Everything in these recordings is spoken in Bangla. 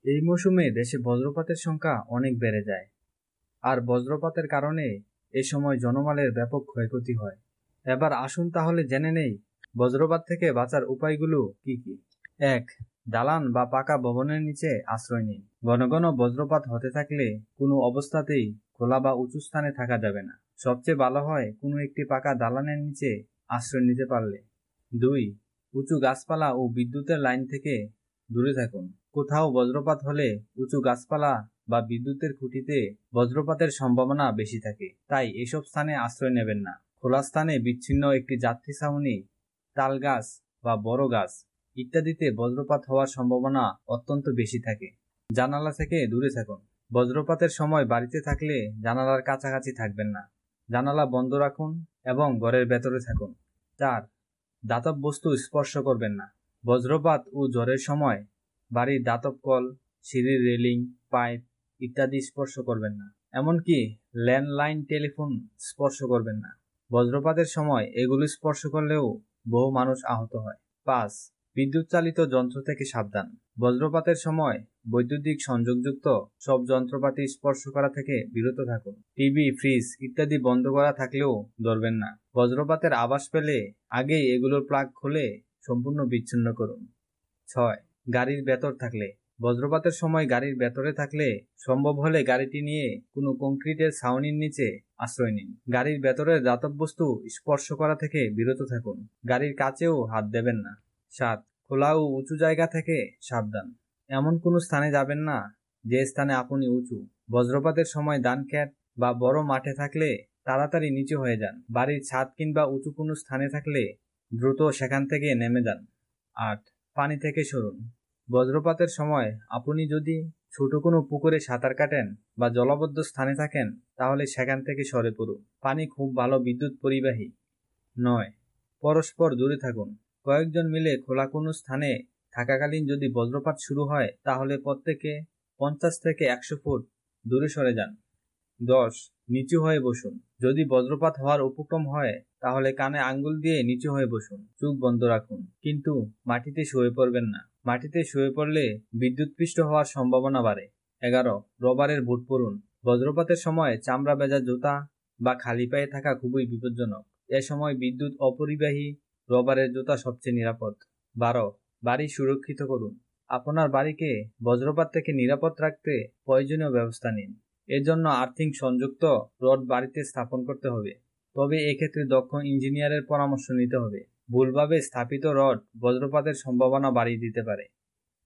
এই মৌসুমে দেশে বজ্রপাতের সংখ্যা অনেক বেড়ে যায়, আর বজ্রপাতের কারণে এ সময় জনমালের ব্যাপক ক্ষয়ক্ষতি হয়। এবার আসুন তাহলে জেনে নেই বজ্রপাত থেকে বাঁচার উপায়গুলো কি কি। 1. দালান বা পাকা ভবনের নিচে আশ্রয় নিন। ঘন ঘন বজ্রপাত হতে থাকলে কোনো অবস্থাতেই খোলা বা উঁচু স্থানে থাকা যাবে না। সবচেয়ে ভালো হয় কোনো একটি পাকা দালানের নিচে আশ্রয় নিতে পারলে। 2. উঁচু গাছপালা ও বিদ্যুতের লাইন থেকে দূরে থাকুন। কোথাও বজ্রপাত হলে উঁচু গাছপালা বা বিদ্যুতের খুঁটিতে বজ্রপাতের সম্ভাবনা বেশি থাকে, তাই এসব স্থানে আশ্রয় নেবেন না। খোলা স্থানে বিচ্ছিন্ন একটি যাত্রী ছাউনি, তাল গাছ বা বড় গাছ ইত্যাদিতে বজ্রপাত হওয়ার সম্ভাবনা অত্যন্ত বেশি থাকে। জানালা থেকে দূরে থাকুন। বজ্রপাতের সময় বাড়িতে থাকলে জানালার কাছাকাছি থাকবেন না। জানালা বন্ধ রাখুন এবং ঘরের ভেতরে থাকুন। 4. দাতব বস্তু স্পর্শ করবেন না। বজ্রপাত ও ঝড়ের সময় বাড়ির দাতব কল, সিঁড়ির রেলিং, পাইপ ইত্যাদি স্পর্শ করবেন না। এমনকি ল্যান্ডলাইন টেলিফোন স্পর্শ করবেন না। বজ্রপাতের সময় এগুলো স্পর্শ করলেও বহু মানুষ আহত হয়। 5. বিদ্যুৎ চালিত যন্ত্র থেকে সাবধান। বজ্রপাতের সময় বৈদ্যুতিক সংযোগযুক্ত সব যন্ত্রপাতি স্পর্শ করা থেকে বিরত থাকুন। টিভি, ফ্রিজ ইত্যাদি বন্ধ করা থাকলেও ধরবেন না। বজ্রপাতের আভাস পেলে আগেই এগুলোর প্লাগ খুলে সম্পূর্ণ বিচ্ছিন্ন করুন। 6. গাড়ির ভেতর থাকলে। বজ্রপাতের সময় গাড়ির ভেতরে থাকলে সম্ভব হলে গাড়িটি নিয়ে কোনো কংক্রিটের ছাউনির নিচে আশ্রয় নিন। গাড়ির ভেতরের ধাতব বস্তু স্পর্শ করা থেকে বিরত থাকুন। গাড়ির কাছেও হাত দেবেন না। 7. খোলা ও উঁচু জায়গা থেকে সাবধান। এমন কোনো স্থানে যাবেন না যে স্থানে আপনি উঁচু। বজ্রপাতের সময় ধানক্ষেত বা বড় মাঠে থাকলে তাড়াতাড়ি নিচু হয়ে যান। বাড়ির ছাদ কিংবা উঁচু কোনো স্থানে থাকলে দ্রুত সেখান থেকে নেমে যান। 8. পানি থেকে সরুন। বজ্রপাতের সময় আপনি যদি ছোট কোনো পুকুরে সাঁতার কাটেন বা জলাবদ্ধ স্থানে থাকেন তাহলে সেখান থেকে সরে পড়ুন। পানি খুব ভালো বিদ্যুৎ পরিবাহী। 9. পরস্পর দূরে থাকুন। কয়েকজন মিলে খোলা কোনো স্থানে থাকাকালীন যদি বজ্রপাত শুরু হয় তাহলে প্রত্যেকে 50 থেকে 100 ফুট দূরে সরে যান। 10. নিচু হয়ে বসুন। যদি বজ্রপাত হওয়ার উপক্রম হয় তাহলে কানে আঙ্গুল দিয়ে নিচু হয়ে বসুন। চোখ বন্ধ রাখুন, কিন্তু মাটিতে শুয়ে পড়বেন না। মাটিতে শুয়ে পড়লে বিদ্যুৎস্পৃষ্ট হওয়ার সম্ভাবনা বাড়ে। 11. রবারের বুট পরুন। বজ্রপাতের সময় চামড়া ভেজা জুতা বা খালি পায়ে থাকা খুবই বিপজ্জনক। এ সময় বিদ্যুৎ অপরিবাহী রবারের জুতা সবচেয়ে নিরাপদ। 12. বাড়ি সুরক্ষিত করুন। আপনার বাড়িকে বজ্রপাত থেকে নিরাপদ রাখতে প্রয়োজনীয় ব্যবস্থা নিন। এর জন্য আর্থিং সংযুক্ত রড বাড়িতে স্থাপন করতে হবে, তবে এক্ষেত্রে দক্ষ ইঞ্জিনিয়ারের পরামর্শ নিতে হবে। ভুলভাবে স্থাপিত রড বজ্রপাতের সম্ভাবনা বাড়িয়ে দিতে পারে।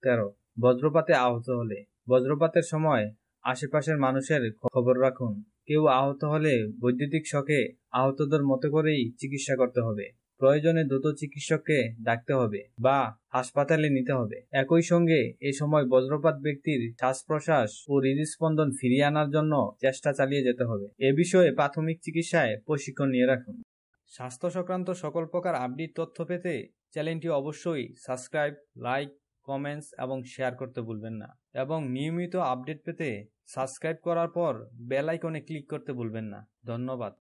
13. বজ্রপাতে আহত হলে। বজ্রপাতের সময় আশেপাশের মানুষের খবর রাখুন। কেউ আহত হলে বৈদ্যুতিক শকে আহতদের মতো করেই চিকিৎসা করতে হবে। প্রয়োজনে দ্রুত চিকিৎসককে ডাকতে হবে বা হাসপাতালে নিতে হবে। একই সঙ্গে এ সময় বজ্রপাত ব্যক্তির শ্বাস-প্রশ্বাস ও হৃদস্পন্দন ফিরিয়ে আনার জন্য চেষ্টা চালিয়ে যেতে হবে। এ বিষয়ে প্রাথমিক চিকিৎসায় প্রশিক্ষণ নিয়ে রাখুন। স্বাস্থ্য সংক্রান্ত সকল প্রকার আপডেট তথ্য পেতে চ্যানেলটি অবশ্যই সাবস্ক্রাইব, লাইক, কমেন্টস এবং শেয়ার করতে ভুলবেন না, এবং নিয়মিত আপডেট পেতে সাবস্ক্রাইব করার পর বেল আইকনে ক্লিক করতে ভুলবেন না। ধন্যবাদ।